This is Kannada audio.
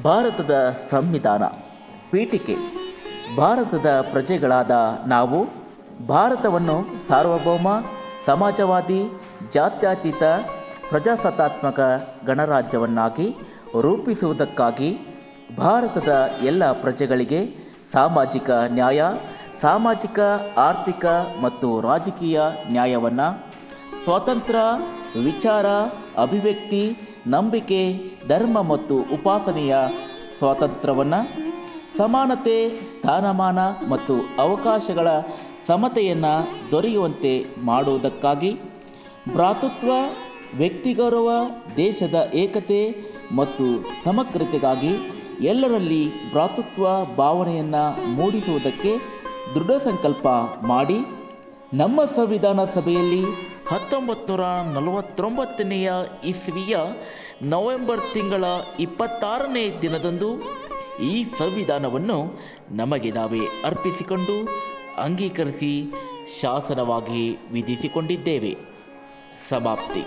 ಭಾರತದ ಸಂವಿಧಾನ ಪೀಠಿಕೆ. ಭಾರತದ ಪ್ರಜೆಗಳಾದ ನಾವು ಭಾರತವನ್ನು ಸಾರ್ವಭೌಮ, ಸಮಾಜವಾದಿ, ಜಾತ್ಯತೀತ, ಪ್ರಜಾಸತ್ತಾತ್ಮಕ ಗಣರಾಜ್ಯವನ್ನಾಗಿ ರೂಪಿಸುವುದಕ್ಕಾಗಿ ಭಾರತದ ಎಲ್ಲ ಪ್ರಜೆಗಳಿಗೆ ಸಾಮಾಜಿಕ ನ್ಯಾಯ, ಸಾಮಾಜಿಕ, ಆರ್ಥಿಕ ಮತ್ತು ರಾಜಕೀಯ ನ್ಯಾಯವನ್ನು, ಸ್ವಾತಂತ್ರ್ಯ, ವಿಚಾರ, ಅಭಿವ್ಯಕ್ತಿ, ನಂಬಿಕೆ, ಧರ್ಮ ಮತ್ತು ಉಪಾಸನೆಯ ಸ್ವಾತಂತ್ರ್ಯವನ್ನು, ಸಮಾನತೆ, ಸ್ಥಾನಮಾನ ಮತ್ತು ಅವಕಾಶಗಳ ಸಮತೆಯನ್ನು ದೊರೆಯುವಂತೆ ಮಾಡುವುದಕ್ಕಾಗಿ, ಭ್ರಾತೃತ್ವ, ವ್ಯಕ್ತಿಗೌರವ, ದೇಶದ ಏಕತೆ ಮತ್ತು ಸಮಗ್ರತೆಗಾಗಿ ಎಲ್ಲರಲ್ಲಿ ಭ್ರಾತೃತ್ವ ಭಾವನೆಯನ್ನು ಮೂಡಿಸುವುದಕ್ಕೆ ದೃಢ ಸಂಕಲ್ಪ ಮಾಡಿ ನಮ್ಮ ಸಂವಿಧಾನ ಸಭೆಯಲ್ಲಿ 1949 ಇಸ್ವಿಯ ನವೆಂಬರ್ ತಿಂಗಳ 26ನೇ ದಿನದಂದು ಈ ಸಂವಿಧಾನವನ್ನು ನಮಗೆ ನಾವೇ ಅರ್ಪಿಸಿಕೊಂಡು ಅಂಗೀಕರಿಸಿ ಶಾಸನವಾಗಿ ವಿಧಿಸಿಕೊಂಡಿದ್ದೇವೆ. ಸಮಾಪ್ತಿ.